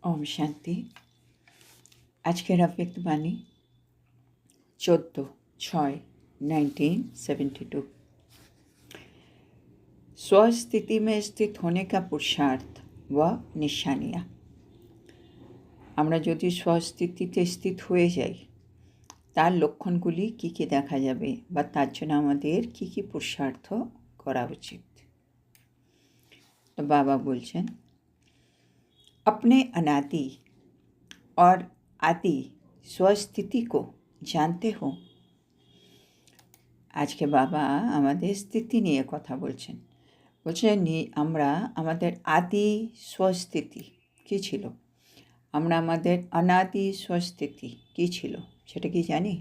ओम शांति। आज के अव्यक्त वाणी 14/6/1972। स्वस्थिति में स्थित होने का पुरुषार्थ व निशानियाँ। আমরা যদি স্বস্থিতিতে স্থিত হয়ে যাই তার লক্ষণগুলি কী কী দেখা যাবে বা তার জন্য আমাদের কী কী পুরুষার্থ করা উচিত। তো বাবা বলছেন, अपने अनादि और आदि स्वस्थिति को जानते हो। আজকে বাবা আমাদের স্থিতি নিয়ে কথা বলছেন। বলছেন আমরা আমাদের আদি স্বস্থিতি কী ছিল, আমরা আমাদের অনাদি স্বস্থিতি কী ছিল সেটা কি জানি?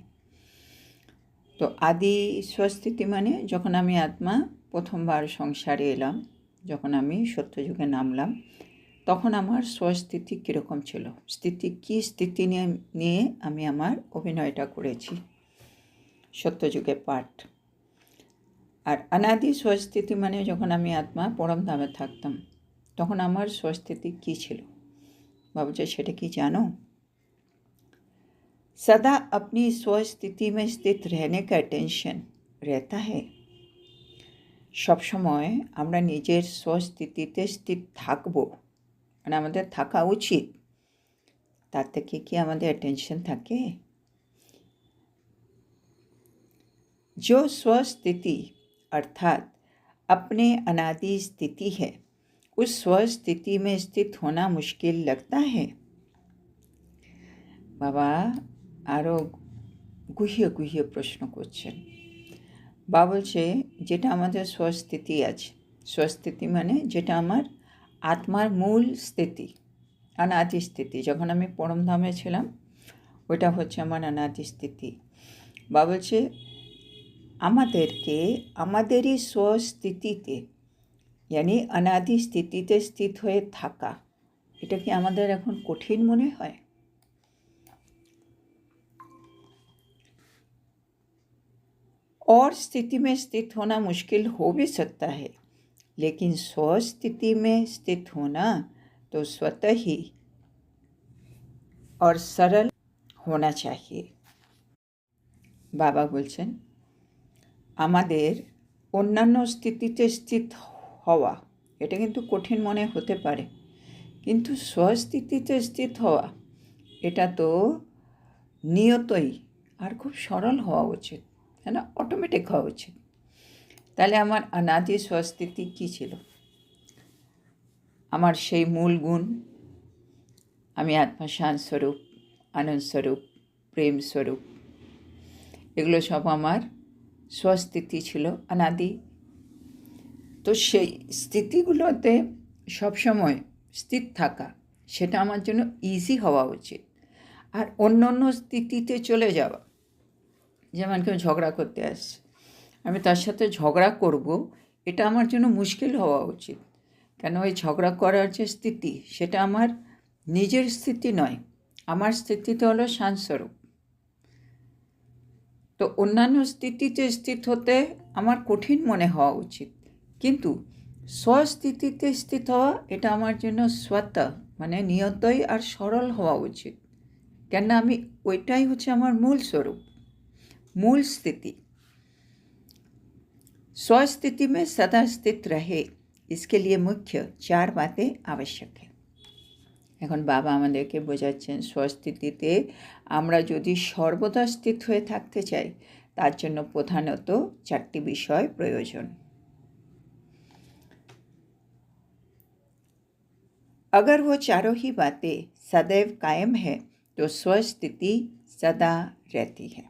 তো আদি স্বস্থিতি মানে যখন আমি আত্মা প্রথমবার সংসারে এলাম, যখন আমি সত্যযুগে নামলাম, তখন আমার স্বস্থিতি কীরকম ছিল, কী স্থিতি নিয়ে আমি আমার অভিনয়টা করেছি সত্যযুগে পাঠ। আর অনাদি স্বস্থিতি মানে যখন আমি আত্মা পরমধামে থাকতাম, তখন আমার স্বস্থিতি কী ছিল। বাবুজি সেটা কি জানো? सदा अपनी स्वस्थिति में स्थित रहने का टेंशन रहता है। सब समय আমরা নিজের স্বস্থিতিতে স্থিত থাকবো মানে আমাদের থাকা উচিত, তার থেকে কি আমাদের টেনশন থাকে? जो स्वस्थिति अर्थात अपने अनादि स्थिति है, उस स्वस्थिति में स्थित होना मुश्किल लगता है। बाबा আরও গুহিয়ে গুহিয়ে প্রশ্ন করছেন। বাবা বলছে যেটা আমাদের স্বস্থিতি আছে, স্বস্থিতি মানে যেটা আমার আত্মার মূল স্থিতি, অনাদি স্থিতি, যখন আমি পরমধামে ছিলাম ওইটা হচ্ছে আমার অনাদি স্থিতি। বাবা বলছে আমাদেরকে আমাদেরই স্বস্থিতিতে यानी অনাদি স্থিতিতে স্থিত হয়ে থাকা, এটা কি আমাদের এখন কঠিন মনে হয়? और स्थिति में स्थित होना मुश्किल हो भी सकता है, लेकिन स्वस्थिति में स्थित होना तो स्वतः ही और सरल होना चाहिए। बाबा बोलছেন আমাদের অন্যান্য স্থিতিতে স্থিত হওয়া এটা কিন্তু কঠিন মনে হতে পারে, কিন্তু স্বস্থিতিতে স্থিত হওয়া এটা তো নিয়তই আর খুব সরল হওয়া উচিত, তাই না? অটোমেটিক হওয়া উচিত। তাহলে আমার অনাদি স্বস্থিতি কী ছিল? আমার সেই মূল গুণ, আমি আত্মা শান্ত স্বরূপ, আনন্দ স্বরূপ, প্রেম স্বরূপ, এগুলো সব আমার স্বস্থিতি ছিল অনাদি। তো সেই স্থিতিগুলোতে সবসময় স্থির থাকা সেটা আমার জন্য ইজি হওয়া উচিত। আর অন্য অন্য স্থিতিতে চলে যাওয়া, যেমন কেউ ঝগড়া করতে আসছে, আমি তার সাথে ঝগড়া করব, এটা আমার জন্য মুশকিল হওয়া উচিত। কেন ওই ঝগড়া করার যে স্থিতি সেটা আমার নিজের স্থিতি নয়, আমার স্থিতিতে হলো শান্তস্বরূপ। তো অন্যান্য স্থিতিতে স্থিত হতে আমার কঠিন মনে হওয়া উচিত, কিন্তু স্বস্থিতিতে স্থিত হওয়া এটা আমার জন্য স্বতঃ মানে নিয়তই আর সরল হওয়া উচিত। কেন আমি ওইটাই হচ্ছে আমার মূল স্বরূপ, मूल स्थिति। स्वस्थिति में सदा स्थित रहे, इसके लिए मुख्य 4 बातें आवश्यक है। এখন বাবা আমাদেরকে বোঝাচ্ছেন স্বস্থিতিতে আমরা যদি সর্বদা স্থিত হয়ে থাকতে চাই তার জন্য প্রধানত 4টি বিষয় প্রয়োজন। अगर वो चारों ही बातें सदैव कायम है तो स्वस्थिति सदा रहती है।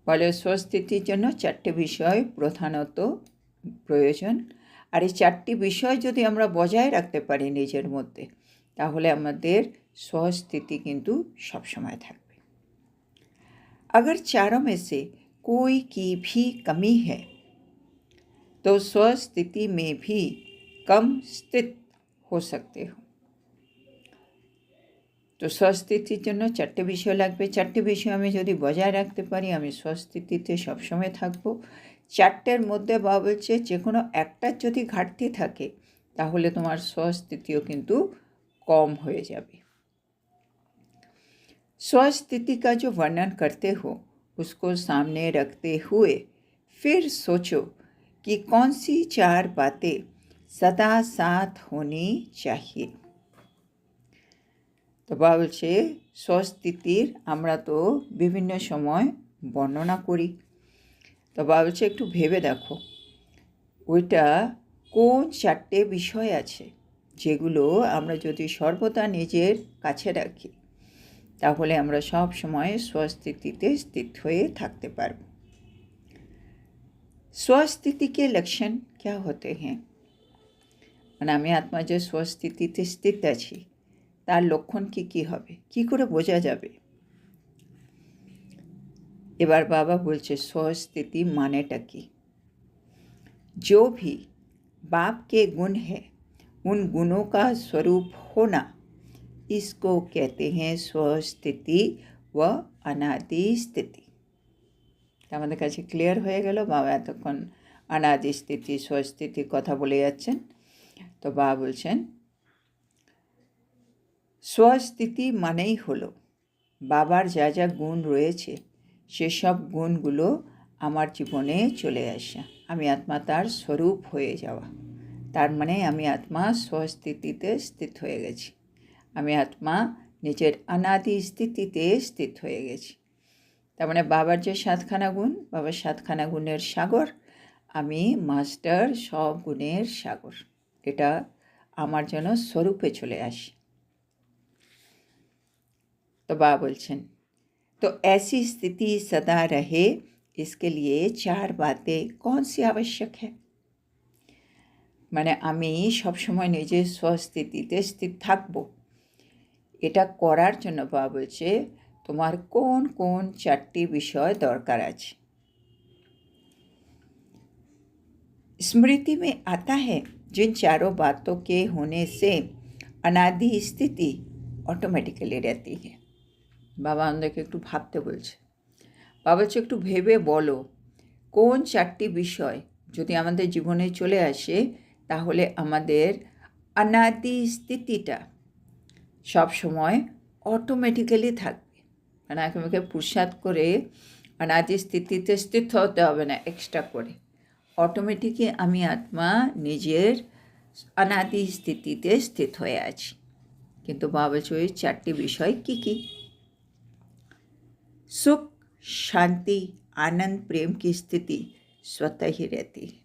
বলে স্বস্থিতির জন্য 4টি বিষয় প্রধানত প্রয়োজন, আর এই 4টি বিষয় যদি আমরা বজায় রাখতে পারি নিজের মধ্যে তাহলে আমাদের স্বস্থিতি কিন্তু সবসময় থাকবে। अगर चारों में से कोई की भी कमी है तो स्वस्थिति में भी कम स्थित हो सकते हो। তো স্বস্থিতির জন্য 4টে বিষয় লাগবে। 4টে বিষয় আমি যদি বজায় রাখতে পারি আমি স্বস্থিতিতে সবসময় থাকবো। 4টের মধ্যে বা বলছে যে কোনো একটার যদি ঘাটতি থাকে তাহলে তোমার স্বস্থিতিও কিন্তু কম হয়ে যাবে। स्वस्थिति का जो वर्णन करते हो उसको सामने रखते हुए फिर सोचो कि कौन सी 4 बातें सदा साथ होनी चाहिए। তো বাবা বলছে স্বস্তিতির আমরা তো বিভিন্ন সময় বর্ণনা করি। তো বাবা বলছে একটু ভেবে দেখো ওইটা কোন 4টে বিষয় আছে যেগুলো আমরা যদি সর্বদা নিজের কাছে রাখি তাহলে আমরা সব সময় স্वस्थितिতে স্থিত হয়ে থাকতে পারব। स्वस्थिति के लक्षण क्या होते हैं? মানে আমি আত্মা যে স্वस्थितिতে স্থিত আছি তার লক্ষণ কি হবে, কি করে বোঝা যাবে? এবার বাবা বলছে स्वस्थिति मानेटा কি? जो भी बाप के गुण है उन गुणों का स्वरूप होना इसको कहते हैं स्वस्थिति व अनादि स्थिति। আমাদের কাছে ক্লিয়ার হয়ে গেল। বাবা এতক্ষণ অনাদি স্থিতি স্वस्थिति কথা বলে যাচ্ছেন। তো বাবা বলছেন স্वस्थिति মানেই হলো বাবার যা যা গুণ রয়েছে সেসব গুণগুলো আমার জীবনে চলে আসা, আমি আত্মা তার স্বরূপ হয়ে যাওয়া। তার মানে আমি আত্মা স্वस्थितिতে স্থিত হয়ে গেছি, আমি আত্মা নিজের অনাদি স্থিতিতে স্থিত হয়ে গেছি। তার মানে বাবার যে 7খানা গুণ, বাবার 7খানা গুণের সাগর, আমি মাস্টার সব গুণের সাগর, এটা আমার যেন স্বরূপে চলে আসে। तो बाबा बोलছেন तो ऐसी स्थिति सदा रहे इसके लिए 4 बातें कौन सी आवश्यक है? মানে আমি সবসময় নিজের স্वस्थितिতে স্থিত থাকব, এটা করার জন্য বাবা বলছে তোমার কোন কোন 4টি বিষয় দরকার আছে। स्मृति में आता है जिन 4 बातों के होने से अनादि स्थिति ऑटोमेटिकली रहती है। বাবা আমাদেরকে একটু ভাবতে বলছে। বাবা বলছে একটু ভেবে বলো কোন 4টি বিষয় যদি আমাদের জীবনে চলে আসে তাহলে আমাদের অনাদি স্থিতিটা সব সময় অটোমেটিক্যালি থাকবে। মানে আমাকে পুরুষার্থ করে অনাদি স্থিতিতে স্থিত হতে হবে না এক্সট্রা করে, অটোমেটিকই আমি আত্মা নিজের অনাদি স্থিতিতে স্থিত হয়ে আছি। কিন্তু বাবা বলছে ওই 4টি বিষয় কি কি? सुख, शांति, आनंद, प्रेम की स्थिति स्वतः ही रहती है।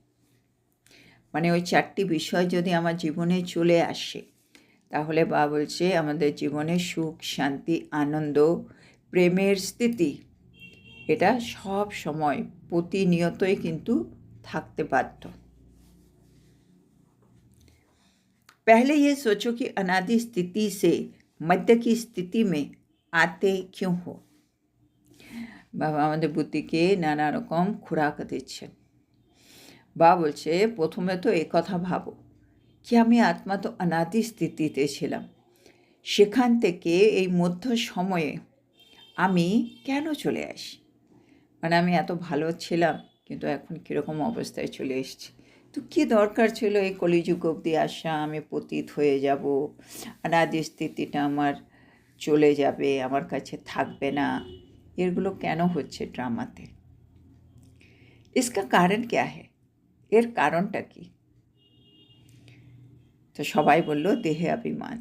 মানে ওই 4টি বিষয় যদি আমার জীবনে চলে আসে তাহলে বাবা বলছে আমাদের জীবনে সুখ, শান্তি, আনন্দ, প্রেমের স্থিতি এটা সব সময় প্রতিনিয়তই কিন্তু থাকতে বাধ্য। पहले ये सोचो कि अनादि स्थिति से मध्य की स्थिति में आते क्यों हो? বাবা আমাদের বুদ্ধিকে নানা রকম খোরাক দিচ্ছেন। বাবা বলছে প্রথমে তো এই কথা ভাবো কি আমি আত্মা তো অনাদি স্থিতিতে ছিলাম, সেখান থেকে এই মধ্য সময়ে আমি কেন চলে আসি? মানে আমি এত ভালো ছিলাম কিন্তু এখন কীরকম অবস্থায় চলে এসেছি। তো কী দরকার ছিল এই কলিযুগ অবধি আসা, আমি পতিত হয়ে যাব, অনাদি স্থিতিটা আমার চলে যাবে, আমার কাছে থাকবে না, এগুলো কেন হচ্ছে ড্রামাতে? इसका कारण क्या है? এর কারণটা কি? তো সবাই বলল দেহে अभिमान।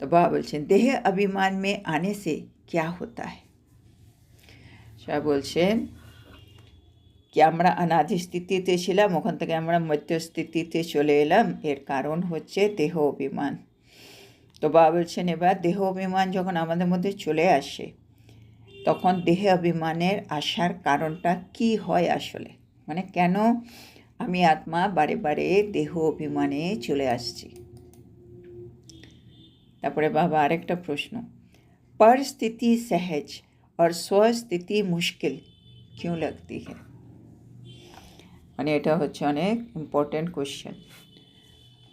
তো বাবা বলছেন দেহে अभिमान में आने से क्या होता है? সবাই বলছেন কি আমরা অনাদি স্থিতিতে ছিলাম, ওখান থেকে আমরা মধ্য স্থিতিতে চলে এলাম, এর কারণ হচ্ছে দেহ অভিমান। তো বাবা বলছেন এবার দেহ অভিমান যখন আমাদের মধ্যে চলে আসে তখন দেহে অভিমানের আসার কারণটা কি হয় আসলে, মানে কেন আমি আত্মা বারে বারে দেহ অভিমানে চলে আসছি? তারপরে বাবা আরেকটা প্রশ্ন, परिस्थिति सहज और स्वस्थिति मुश्किल क्यों लगती है? মানে এটা হচ্ছে অনেক ইম্পর্টেন্ট কোশ্চেন।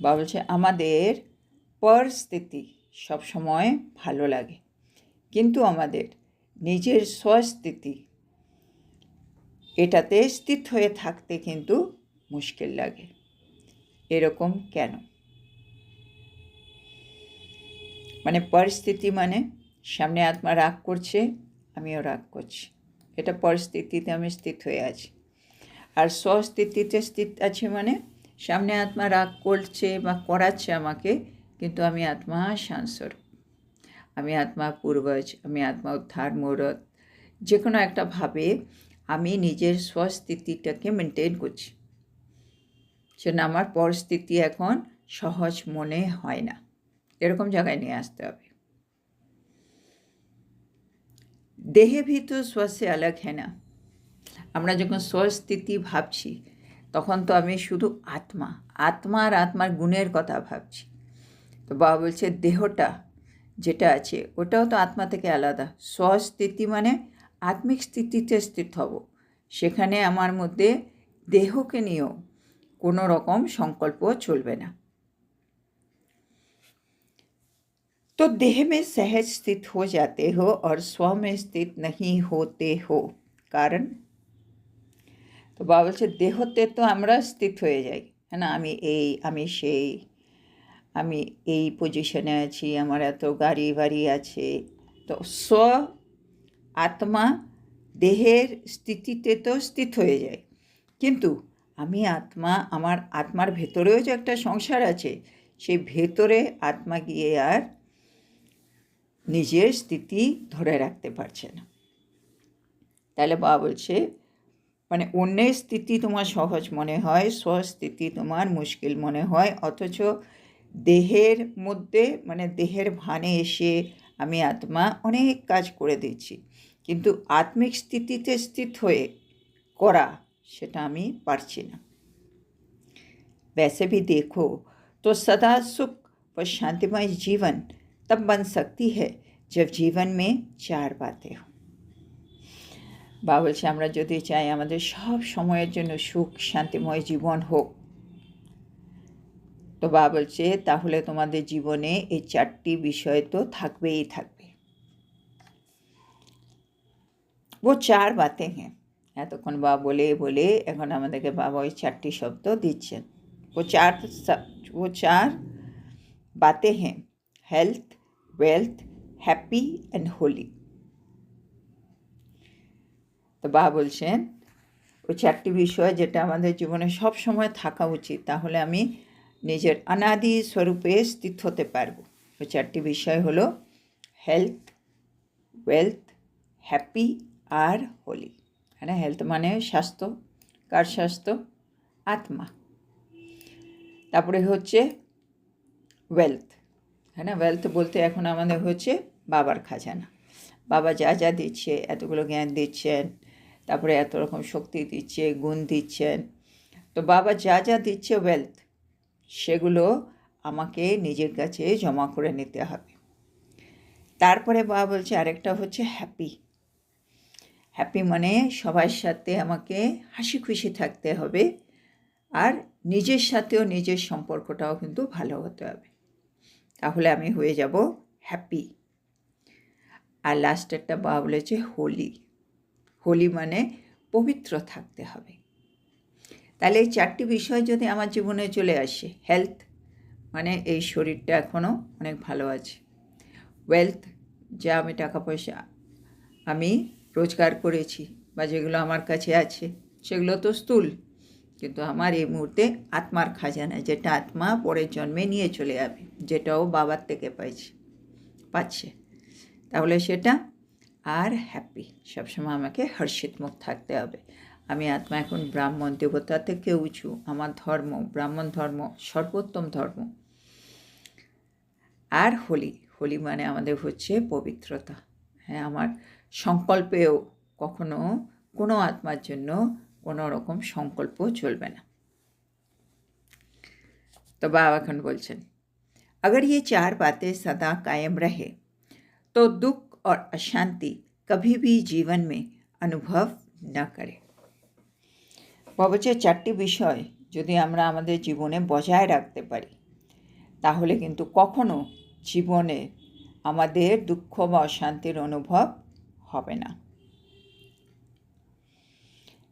বাবা বলছে আমাদের পরিস্থিতি সবসময় ভালো লাগে কিন্তু আমাদের নিজের স্वस्थिति এটাতে স্থিত হয়ে থাকতে কিন্তু মুশকিল লাগে। এরকম কেন? মানে পরিস্থিতি মানে সামনে আত্মা রাগ করছে, আমিও রাগ করছি, এটা পরিস্থিতিতে আমি স্থিত হয়ে আছি। আর স্বস্থিতিতে স্থিত আছি মানে সামনে আত্মা রাগ করছে বা করাচ্ছে আমাকে, কিন্তু আমি আত্মা শান্তস্বরূপ, আমি আত্মা পূর্বজ, আমি আত্মা উদ্ধার মূরত, যে কোনো একটা ভাবে আমি নিজের স্বস্থিতিটাকে মেনটেন করছি। সেটা আমার পরিস্থিতি এখন সহজ মনে হয় না, এরকম জায়গায় নিয়ে আসতে হবে। দেহে ভি তো স্বসে আলাগ হ্যাঁ না। আমরা যখন স্বস্থিতি ভাবছি তখন তো আমি শুধু আত্মা আর আত্মার গুণের কথা ভাবছি। তো বাবা বলছে দেহটা যেটা আছে ওটাও তো আত্মা থেকে আলাদা। স্বস্থিতি মানে আত্মিক স্থিতিতে স্থিত হব, সেখানে আমার মধ্যে দেহকে নিয়েও কোনো রকম সংকল্প চলবে না। तो देह में सहज स्थित हो जाते हो और स्व में स्थित नहीं होते हो। कारण তো বাবা বলছে দেহতে তো আমরা স্থিত হয়ে যাই, হ্যাঁ না, আমি এই, আমি সেই, আমি এই পজিশনে আছি, আমার এত গাড়ি বাড়ি আছে। তো স্ব আত্মা দেহের স্থিতিতে তো স্থিত হয়ে যায়, কিন্তু আমি আত্মা, আমার আত্মার ভেতরেও যে একটা সংসার আছে, সেই ভেতরে আত্মা গিয়ে আর নিজের স্থিতি ধরে রাখতে পারছে না। তাহলে বাবা বলছে মানে অন্যের স্থিতি তোমার সহজ মনে হয়, স্বস্থিতি তোমার মুশকিল মনে হয়, অথচ দেহের মধ্যে মানে দেহের ভানে এসে আমি আত্মা অনেক কাজ করে দিচ্ছি, কিন্তু আত্মিক স্থিতিতে স্থিত হয়ে করা সেটা আমি পারছি না। वैसे भी देखो तो सदा सुख व शांतिमय जीवन तब बन सकती है जब जीवन में चार बातें हो। বাবা বলছে আমরা যদি চাই আমাদের সব সময়ের জন্য সুখ শান্তিময় জীবন হোক, তো বাবা বলছে তাহলে তোমাদের জীবনে এই চারটি বিষয় তো থাকবেই থাকবে। ও চার বাতে হ্যাঁ, এতক্ষণ বাবা বলে বলে এখন আমাদেরকে বাবা ওই চারটি শব্দ দিচ্ছেন। वो चार बातें हैं health, wealth, happy and Holi. তো বাবা বলছেন ওই চারটি বিষয় যেটা আমাদের জীবনে সব সময় থাকা উচিত, তাহলে আমি নিজের অনাদি স্বরূপে স্থিত হতে পারব। ওই চারটি বিষয় হলো হেলথ, ওয়েলথ, হ্যাপি আর হোলি। হ্যাঁ, হেলথ মানে স্বাস্থ্য, কার স্বাস্থ্য? আত্মা। তারপরে হচ্ছে ওয়েলথ, হ্যাঁ না, ওয়েলথ বলতে এখন আমাদের হচ্ছে বাবার খাজানা। বাবা যা যা দিচ্ছে, এতগুলো জ্ঞান দিচ্ছেন, তারপরে এত রকম শক্তি দিচ্ছে, গুণ দিচ্ছেন, তো বাবা যা যা দিচ্ছে ওয়েলথ, সেগুলো আমাকে নিজের কাছে জমা করে নিতে হবে। তারপরে বাবা বলছে আরেকটা হচ্ছে হ্যাপি। হ্যাপি মানে সবার সাথে আমাকে হাসি খুশি থাকতে হবে, আর নিজের সাথেও নিজের সম্পর্কটাও কিন্তু ভালো হতে হবে, তাহলে আমি হয়ে যাব হ্যাপি। আর লাস্টেরটা বাবা বলেছে হোলি। হোলি মানে পবিত্র থাকতে হবে। তাহলে এই চারটি বিষয় যদি আমার জীবনে চলে আসে, হেলথ মানে এই শরীরটা এখনও অনেক ভালো আছে, ওয়েলথ যা আমি টাকা পয়সা আমি রোজগার করেছি বা যেগুলো আমার কাছে আছে সেগুলো তো স্থূল, কিন্তু আমার এই মুহূর্তে আত্মার খাজানা, যেটা আত্মা পরের জন্মে নিয়ে চলে যাবে, যেটাও বাবার থেকে পাচ্ছে, তাহলে সেটা। আর হ্যাপি, সবসময় আমাকে হর্ষিত মুখ থাকতে হবে। আমি আত্মা এখন ব্রাহ্মণ, দেবতা থেকে উঁচু, আমার ধর্ম ব্রাহ্মণ ধর্ম, সর্বোত্তম ধর্ম। আর হোলি, হোলি মানে আমাদের হচ্ছে পবিত্রতা। হ্যাঁ, আমার সংকল্পেও কখনো কোনো আত্মার জন্য কোনো রকম সংকল্প চলবে না। তো বাবা এখন বলছেন अगर ये चार बातें सदा कायम रहे तो दुख और अशांति कभी भी जीवन में अनुभव न करे। বাবা বলছে চারটি বিষয় যদি আমরা আমাদের জীবনে বজায় রাখতে পারি, তাহলে কিন্তু কখনো জীবনে আমাদের দুঃখ বা অশান্তির অনুভব হবে না।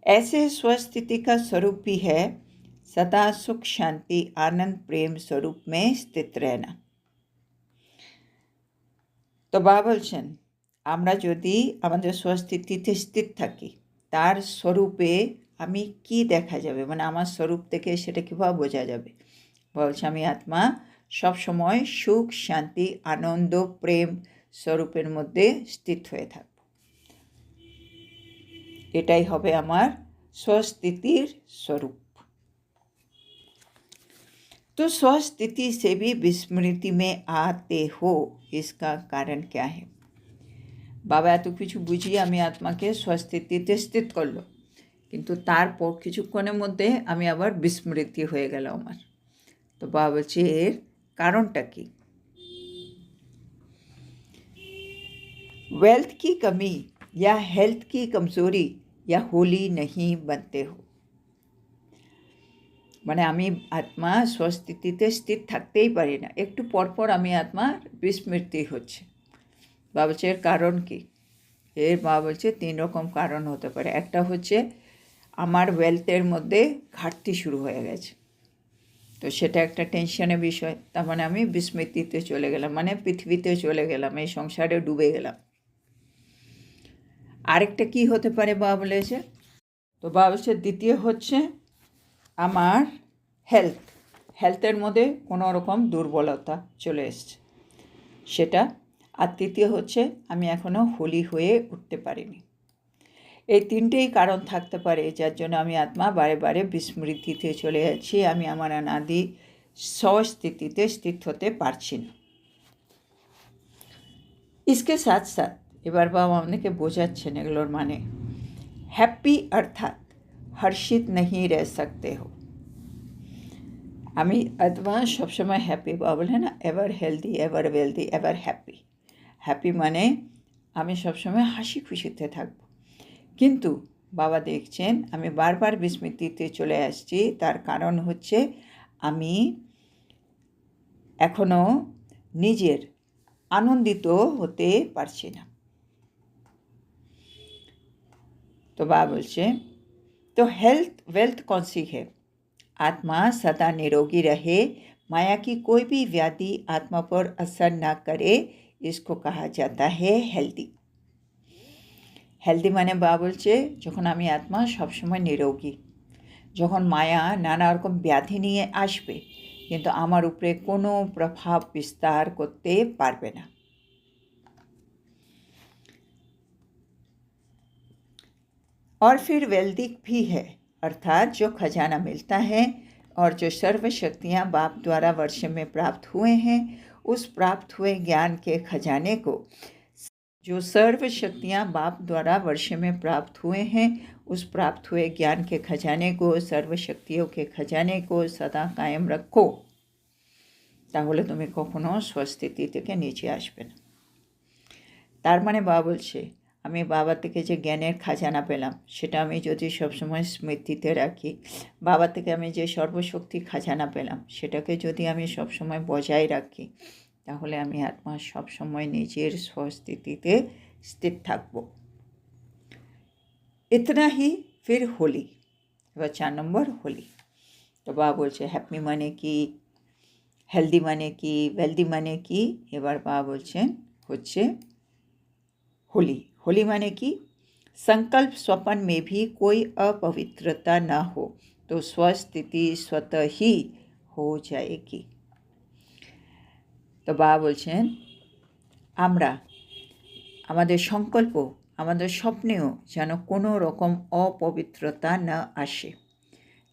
ऐसे स्वस्थिति का स्वरूप भी है सदा सुख शांति आनंद प्रेम स्वरूप में स्थित रहना। তো বাবা বলছেন আমরা যদি আমাদের স্বস্তিতিতে স্থির থাকি তার স্বরূপে আমি কি দেখা যাবে, মানে আমার স্বরূপ থেকে সেটা কীভাবে বোঝা যাবে। বলছে আমি আত্মা সবসময় সুখ, শান্তি, আনন্দ, প্রেম স্বরূপের মধ্যে স্থিত হয়ে থাকব। এটাই হবে আমার স্বস্তিতির स्वरूप। तो स्वस्थिति से भी विस्मृति में आते हो, इसका कारण क्या है। বাবা এত কিছু বুঝিয়ে আমি আত্মাকে স্বস্তিতিতে স্থিত করলো, কিন্তু তারপর কিছুক্ষণের মধ্যে আমি আবার বিস্মৃতি হয়ে গেল আমার। তো বাবা বলছে এর কারণটা কি। वेल्थ की कमी या हेल्थ की कमजोरी या होली नहीं बनते हो, মানে আমি আত্মা স্বস্তিতিতে স্থির থাকতেই পারি না, একটু পরপর আমি আত্মার বিস্মৃতি হচ্ছে। বাবা বলছে এর কারণ কি। এর বাবা বলছে 3 রকম কারণ হতে পারে। একটা হচ্ছে আমার ওয়েলথের মধ্যে ঘাটতি শুরু হয়ে গেছে, তো সেটা একটা টেনশনের বিষয়। তার মানে আমি বিস্মৃতিতে চলে গেলাম, মানে পৃথিবীতে চলে গেলাম, এই সংসারে ডুবে গেলাম। আরেকটা কি হতে পারে বাবা বলেছে। তো বাবা বলছে দ্বিতীয় হচ্ছে আমার হেলথের মধ্যে কোনো রকম দুর্বলতা চলে এসছে সেটা। আর তৃতীয় হচ্ছে আমি এখনও হোলি হয়ে উঠতে পারিনি। এই 3টেই কারণ থাকতে পারে যার জন্য আমি আত্মা বারে বারে বিস্মৃতিতে চলে যাচ্ছি, আমি আমার অনাদি স্বস্তিতিতে স্থিত হতে পারছি না। इसके साथ साथ এবার বাবা আমাদেরকে বোঝাচ্ছেন এগুলোর মানে। হ্যাপি অর্থাৎ হর্ষিত नहीं रह सकते हो। আমি আত্মা সবসময় হ্যাপি, বাবা বলে না ever healthy, ever wealthy, ever happy. Happy মানে আমি সবসময় হাসি খুশিতে থাকব, কিন্তু বাবা দেখছেন আমি বারবার বিস্মৃতিতে চলে আসছি। তার কারণ হচ্ছে আমি এখনও নিজের আনন্দিত হতে পারছি না। तो बाबा बोलছে तो हेल्थ वेल्थ कौन सी है। आत्मा सदा निरोगी रहे, माया की कोई भी व्याधि आत्मा पर असर न करे, इसको कहा जाता है हेल्दी। হেলদি মানে বাবা বলছে যখন আমি আত্মা সবসময় নিরোগী, যখন মায়া নানা রকম ব্যাধি নিয়ে আসবে কিন্তু আমার উপরে কোনো প্রভাব বিস্তার করতে পারবে না। और फिर वैदिक भी है, अर्थात जो खजाना मिलता है और जो सर्व शक्तियाँ बाप द्वारा वर्ष में प्राप्त हुए हैं, उस प्राप्त हुए ज्ञान के खजाने को, जो सर्व शक्तियाँ बाप द्वारा वर्ष में प्राप्त हुए हैं, उस प्राप्त हुए ज्ञान के खजाने को, सर्व शक्तियों के खजाने को सदा कायम रखो, তাহলে তুমি কখনো স্বস্তিতি থেকে নিচে আসবে না। তার মানে বাবা বলছে আমি বাবা থেকে যে জ্ঞানের খাজানা পেলাম সেটা আমি যদি সবসময় স্মৃতিতে রাখি, বাবা থেকে আমি যে সর্বশক্তি খাজানা পেলাম সেটাকে যদি আমি সবসময় বজায় রাখি, তাহলে আমি আত্মা সবসময় নিজের স্বস্তিতিতে স্থির থাকব। इतना ही फिर होली। এবার 4 নম্বর হোলি। তো বাবা বলছে হ্যাপি মানে কি, হেলদি মানে কি, ওয়েলদি মানে কি। এবার বাবা বলছেন হচ্ছে होली। होली माने कि संकल्प स्वप्न में भी कोई अपवित्रता न हो तो स्वस्थिति स्वतः ही हो जाएगी। তো বাবা বলছেন আমরা আমাদের সংকল্প, আমাদের স্বপ্নেও যেন কোনো রকম অপবিত্রতা না আসে,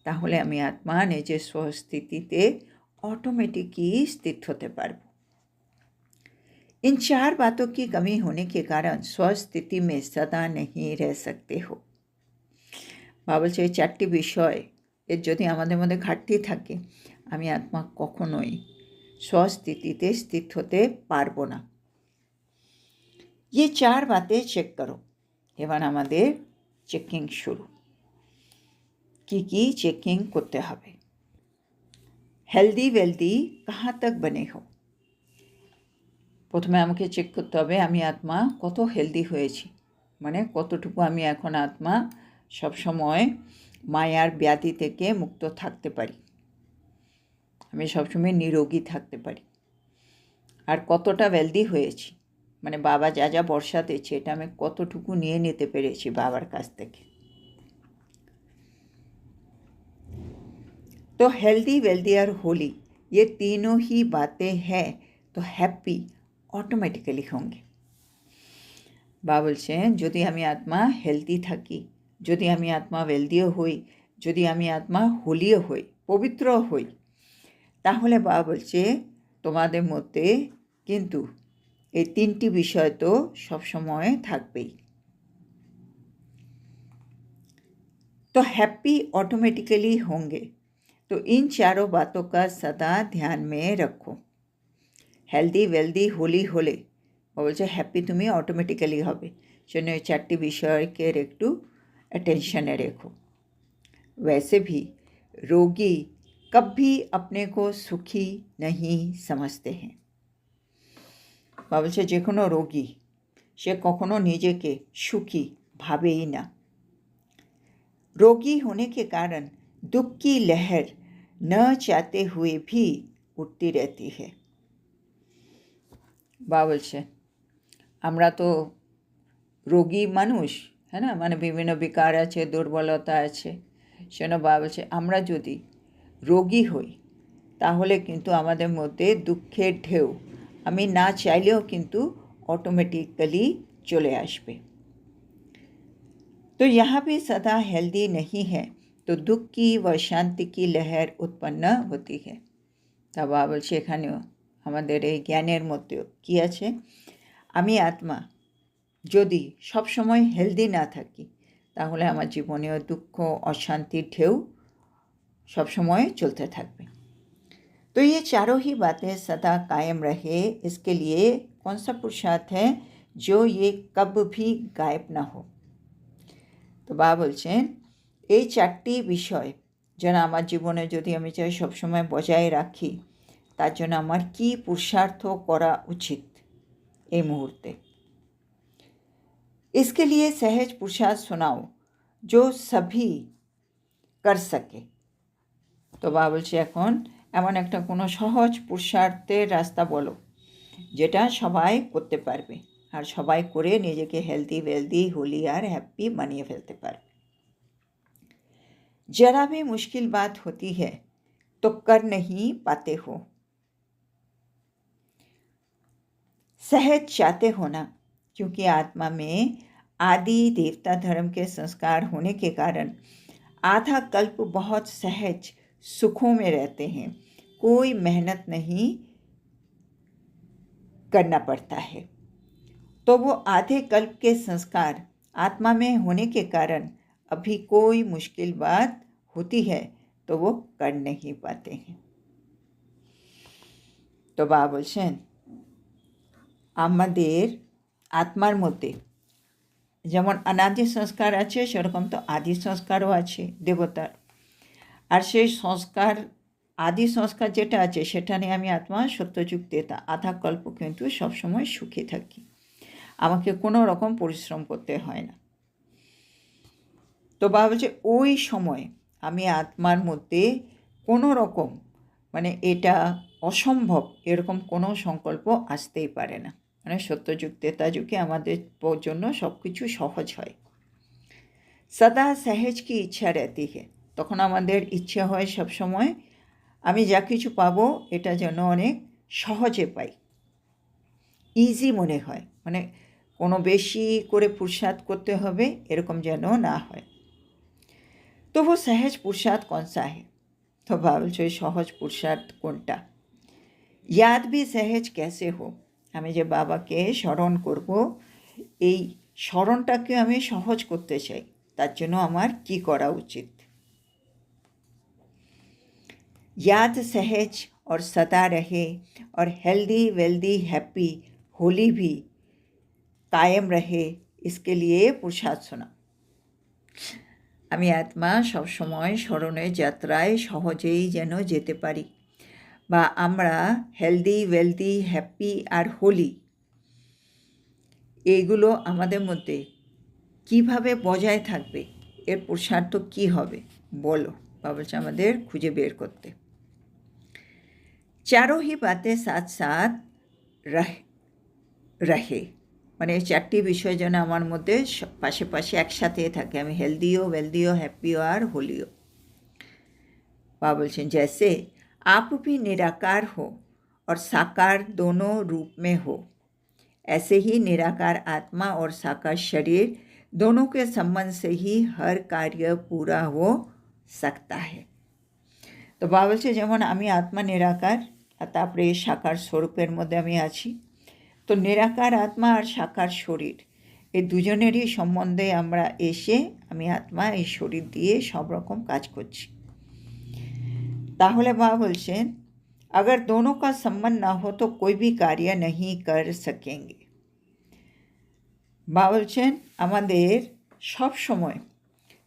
তাহলে আমি আত্মা নিজের স্বস্তিতিতে অটোমেটিকই স্থিত হতে পারব। इन 4 बातों की कमी होने के कारण स्वस्थिति में सदा नहीं रह सकते हो। বাবা বলছে এই 4টি বিষয় এর যদি আমাদের মধ্যে ঘাটতি থাকে আমি আত্মা কখনোই স্বস্তিতিতে স্থিত হতে পারবো না। ये 4 बातें চেক করো। এবার আমাদের চেকিং শুরু। কি চেকিং করতে হবে। হেলদি ওয়েলদি कहाँ तक बने हो। প্রথমে আমাকে চেক করতে হবে আমি আত্মা কত হেলদি হয়েছি, মানে কতটুকু আমি এখন আত্মা সবসময় মায়ার ব্যাধি থেকে মুক্ত থাকতে পারি, আমি সবসময় নিরোগী থাকতে পারি। আর কতটা ওয়েলদি হয়েছি, মানে বাবা যা যা বর্ষা দিচ্ছে এটা আমি কতটুকু নিয়ে নিতে পেরেছি বাবার কাছ থেকে। तो हेल्दी वेल्दी और होली ये तीनों ही बातें हैं तो हैप्पी অটোমেটিক্যালি होंगे। বাবা বলছেন যদি আমি আত্মা হেলদি থাকি, যদি আমি আত্মা ওয়েলদিও হই, যদি আমি আত্মা হোলিও হই, পবিত্র হই, তাহলে বাবা বলছে তোমাদের মধ্যে কিন্তু এই তিনটি বিষয় তো সবসময় থাকবেই। तो हैप्पी ऑटोमेटिकली होंगे तो इन चारों बातों का सदा ध्यान में रखो। हेल्दी वेल्दी होली होले বলছে হ্যাপি তুমি অটোমেটিক্যালি হবে, জন্য এই চারটি বিষয়কে একটু अटेंशने রেখো। वैसे भी रोगी कभी अपने को सुखी नहीं समझते हैं। বলছে যে কোনো রোগী সে কখনো নিজেকে সুখী ভাবেই না। रोगी होने के कारण दुख की लहर न चाहते हुए भी उठती रहती है। বাবা বলছে আমরা তো রোগী মানুষ, হ্যাঁ না, মানে বিভিন্ন বিকার আছে, দুর্বলতা আছে। সেজন্য বাবা বলছে আমরা যদি রোগী হই তাহলে কিন্তু আমাদের মধ্যে দুঃখের ঢেউ আমি না চাইলেও কিন্তু অটোমেটিক্যালি চলে আসবে। तो यहाँ भी सदा हेल्दी नहीं है तो दुख की व शांति की लहर उत्पन्न होती है। তা বাবা বলছে এখানেও আমাদের এই জ্ঞানের মধ্যেও কী আছে, আমি আত্মা যদি সবসময় হেলদি না থাকি তাহলে আমার জীবনেও দুঃখ অশান্তির ঢেউ সবসময় চলতে থাকবে। तो ये चारों ही बातें सदा कायम रहे इसके लिए कौन सा पुरुषार्थ है जो ये कब भी गायब ना हो। তো বাবা বলছেন এই চারটি বিষয় যেন আমার জীবনে যদি আমি চাই সবসময় বজায় রাখি, তার জন্য আমার কী পুরুষার্থ করা উচিত এই মুহূর্তে। इसके लिए सहज पुरुषार्थ सुनाओ जो सभी कर सके। তো বাবা বলছে এখন এমন একটা কোনো সহজ পুরুষার্থের রাস্তা বলো যেটা সবাই করতে পারবে আর সবাই করে নিজেকে হেলদি ওয়েলদি হোলি আর হ্যাপি বানিয়ে ফেলতে পারবে। जरा भी मुश्किल बात होती है तो कर नहीं पाते हो, सहज चाहते हो ना, क्योंकि आत्मा में आदि देवता धर्म के संस्कार होने के कारण आधा कल्प बहुत सहज सुखों में रहते हैं, कोई मेहनत नहीं करना पड़ता है। तो वो आधे कल्प के संस्कार आत्मा में होने के कारण अभी कोई मुश्किल बात होती है तो वो कर नहीं पाते हैं। तो বাবা বলছেন আমাদের আত্মার মধ্যে যেমন অনাদি সংস্কার আছে সেরকম তো আদি সংস্কারও আছে দেবতার, আর সেই সংস্কার আদি সংস্কার যেটা আছে সেটা নিয়ে আমি আত্মা সত্যযুগ দেতা আধা কল্প কিন্তু সবসময় সুখী থাকি, আমাকে কোনো রকম পরিশ্রম করতে হয় না। তো বাবা বলছে ওই সময় আমি আত্মার মধ্যে কোনো রকম মানে এটা অসম্ভব এরকম কোনো সংকল্প আসতেই পারে না, মানে সত্যযুগ ত্রেতা যুগে আমাদের জন্য সব কিছু সহজ হয়। সদা সহজ কি ইচ্ছা रहती है, তখন আমাদের ইচ্ছে হয় সবসময় আমি যা কিছু পাবো এটা যেন অনেক সহজে পাই, ইজি মনে হয়, মানে কোনো বেশি করে পুরুষার্থ করতে হবে এরকম যেন না হয়। তো वो सहज पुरुषार्थ कौन सा है, तो ভাবছো সহজ পুরুষার্থ কোনটা। याद भी सहज कैसे हो, আমি যে বাবাকে স্মরণ করব এই স্মরণটাকে আমি সহজ করতে চাই, তার জন্য আমার কি করা উচিত। याद सहज और सदा रहे और हेल्दी वेल्दी हैप्पी होली भी कायम रहे इसके लिए पुरुषार्थ सुना। আমি আত্মা সবসময় স্মরণের যাত্রায় সহজেই যেন যেতে পারি, বা আমরা হেলদি ওয়েলদি হ্যাপি আর হোলি এইগুলো আমাদের মধ্যে কিভাবে বজায় থাকবে এর পুরুষার্থ কী হবে বলো, বা বলছে আমাদের খুঁজে বের করতে। चारों ही बातें साथ साथ রাখে, মানে এই চারটি বিষয় যেন আমার মধ্যে পাশে পাশে একসাথে থাকে, আমি हेल्दीও वेल्दीও हैप्पीও আর होलीও। बाबा बोलছেন जैसे आप भी निराकार हो और साकार दोनों रूप में हो, ऐसे ही निराकार आत्मा और साकार शरीर दोनों के संबंध से ही हर कार्य पूरा हो सकता है। তো বাবা বলছে যেমন আমি আত্মা নিরাকার আর তারপরে এই সাকার স্বরূপের মধ্যে আমি আছি, তো নিরাকার আত্মা আর সাকার শরীর এই দুজনেরই সম্বন্ধে আমরা এসে আমি আত্মা এই শরীর দিয়ে সব রকম কাজ করছি। তাহলে বাবা বলছেন अगर दोनों का संबंध ना हो तो कोई भी कार्य नहीं कर सकेंगे। বাবা বলছেন আমাদের সব সময়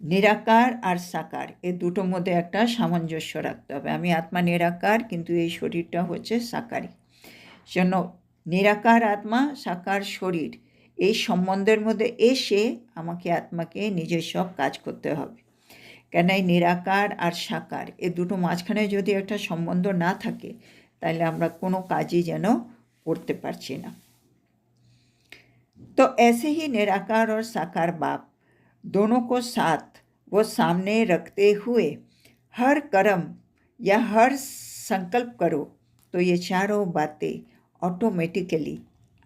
নিরাকার আর সাকার এই দুটোর মধ্যে একটা সামঞ্জস্য রাখতে হবে। আমি আত্মা নিরাকার, কিন্তু এই শরীরটা হচ্ছে সাকারি, জন্য নিরাকার আত্মা সাকার শরীর এই সম্বন্ধের মধ্যে এসে আমাকে আত্মাকে নিজের সব কাজ করতে হবে। কেন এই নিরাকার আর সাকার এই দুটো মাঝখানে যদি একটা সম্বন্ধ না থাকে তাহলে আমরা কোনো কাজই যেন করতে পারছি না। तो ऐसे ही निराकार और साकार बाप दोनों को साथ वो सामने रखते हुए हर कर्म या हर संकल्प करो तो ये चारों बातें ऑटोमेटिकली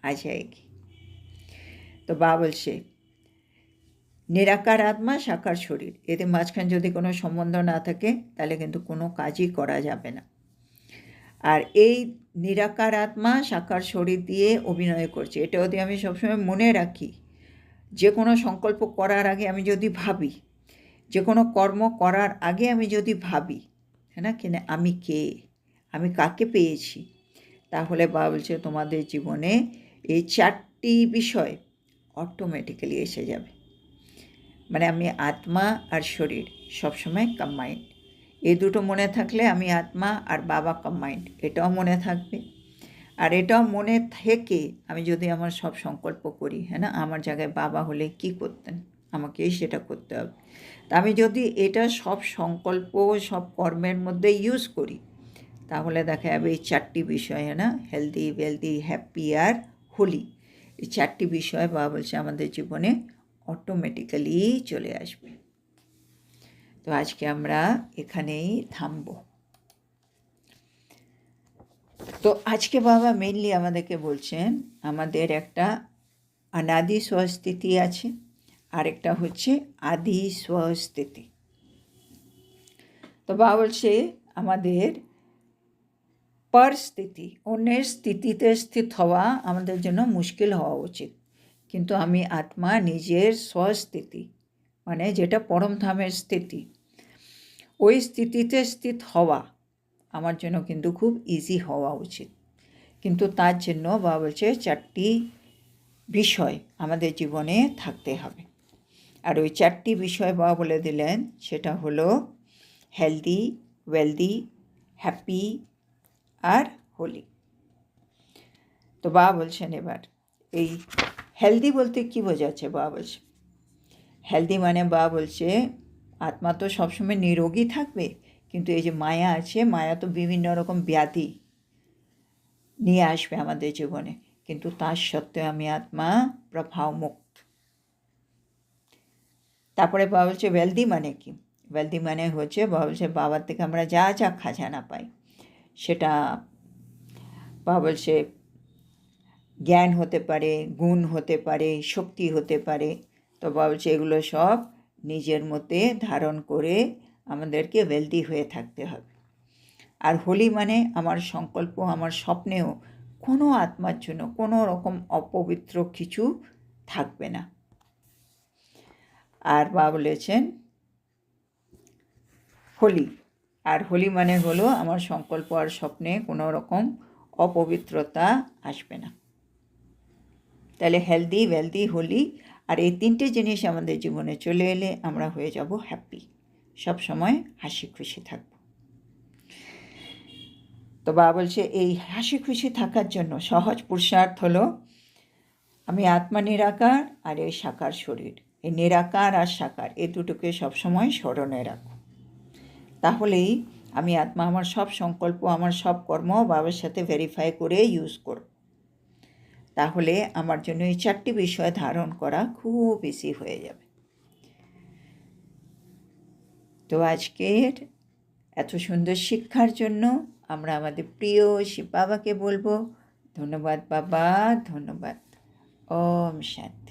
आ जाएगी। तो बाबल से निराकार आत्मा साकार शरीर এদের মাঝখানে যদি কোনো সম্বন্ধ না থাকে তাহলে কিন্তু কোনো কাজই করা যাবে না। আর এই নিরাকার আত্মা সাকার শরীর দিয়ে অভিনয় করছে, এটা যদি আমি সবসময় মনে রাখি, যে কোনো সংকল্প করার আগে আমি যদি ভাবি, যে কোনো কর্ম করার আগে আমি যদি ভাবি, হ্যাঁ না, কেন আমি কে, আমি কাকে পেয়েছি, তাহলে বাবা বলছে তোমাদের জীবনে এই চারটি বিষয় অটোমেটিক্যালি এসে যাবে। মানে আমি আত্মা আর শরীর সবসময় কম্বাইন্ড, এই দুটো মনে থাকলে আমি আত্মা আর বাবা কম্বাইন্ড, এটাও মনে থাকবে। আর এটাও মনে থেকে আমি যদি আমার সব সংকল্প করি, হ্যাঁ না, আমার জায়গায় বাবা হলে কি করতেন, আমাকেই সেটা করতে হবে। তা আমি যদি এটা সব সংকল্প সব কর্মের মধ্যে ইউজ করি তাহলে দেখা যাবে এই চারটি বিষয়, হ্যাঁ না, হেলদি ওয়েলদি হ্যাপি আর হোলি, এই চারটি বিষয় বাবা বলছে আমাদের জীবনে অটোমেটিক্যালি চলে আসবে। তো আজকে আমরা এখানেই থামব। তো আজকে বাবা মেইনলি আমাদেরকে বলছেন আমাদের একটা অনাদি স্বস্থিতি আছে, আরেকটা হচ্ছে আদি স্বস্থিতি। তো বাবা বলছে আমাদের পরস্থিতি, অন্যের স্থিতিতে স্থিত হওয়া আমাদের জন্য মুশকিল হওয়া উচিত, কিন্তু আমি আত্মা নিজের স্বস্থিতি মানে যেটা পরমধামের স্থিতি, ওই স্থিতিতে স্থিত হওয়া আমার জন্য কিন্তু খুব ইজি হওয়া উচিত। কিন্তু তার জন্য বাবা বলছে চারটি বিষয় আমাদের জীবনে থাকতে হবে। আর ওই চারটি বিষয় বাবা বলে দিলেন, সেটা হলো হেলদি ওয়েলদি হ্যাপি আর হোলি। তো বাবা বলছেন এবার এই হেলদি বলতে কী বোঝাচ্ছে বাবা বলছে, হেলদি মানে বাবা বলছে আত্মা তো সবসময় নিরোগী থাকবে, কিন্তু এই যে মায়া আছে, মায়া তো বিভিন্ন রকম ব্যাধি নিয়ে আসবে আমাদের জীবনে, কিন্তু তার সত্ত্বেও আমি আত্মা প্রভাবমুক্ত। তারপরে বাবা বলছে ওয়েলদি মানে কি, ওয়েলদি মানে হচ্ছে বাবা বলছে বাবার থেকে আমরা যা যা খাজানা পাই, সেটা বাবা বলছে জ্ঞান হতে পারে, গুণ হতে পারে, শক্তি হতে পারে। তো বাবা বলছে এগুলো সব নিজের মধ্যে ধারণ করে আমাদেরকে ওয়েলদি হয়ে থাকতে হবে। আর হোলি মানে আমার সংকল্প, আমার স্বপ্নেও কোনো আত্মার জন্য কোনো রকম অপবিত্র কিছু থাকবে না। আর বাবা বলেছেন হোলি, আর হোলি মানে হলো আমার সংকল্প আর স্বপ্নে কোনো রকম অপবিত্রতা আসবে না। তাহলে হেলদি ওয়েলদি হোলি, আর এই তিনটে জিনিস আমাদের জীবনে চলে এলে আমরা হয়ে যাব হ্যাপি, সব সময় হাসি খুশি থাকব। তো বাবা বলছে এই হাসি খুশি থাকার জন্য সহজ পুরুষার্থ হলো আমি আত্মা নিরাকার আর এই সাকার শরীর, এই নিরাকার আর সাকার এই দুটোকে সবসময় স্মরণে রাখো, তাহলেই আমি আত্মা আমার সব সংকল্প আমার সব কর্ম বাবার সাথে ভেরিফাই করে ইউজ করব। তাহলে আমার জন্য এই 4টি বিষয় ধারণ করা খুব ইজি হয়ে যাবে। তো আজকের এত সুন্দর শিক্ষার জন্য আমরা আমাদের প্রিয় শিব বাবাকে বলবো, ধন্যবাদ বাবা, ধন্যবাদ। ওম শান্তি।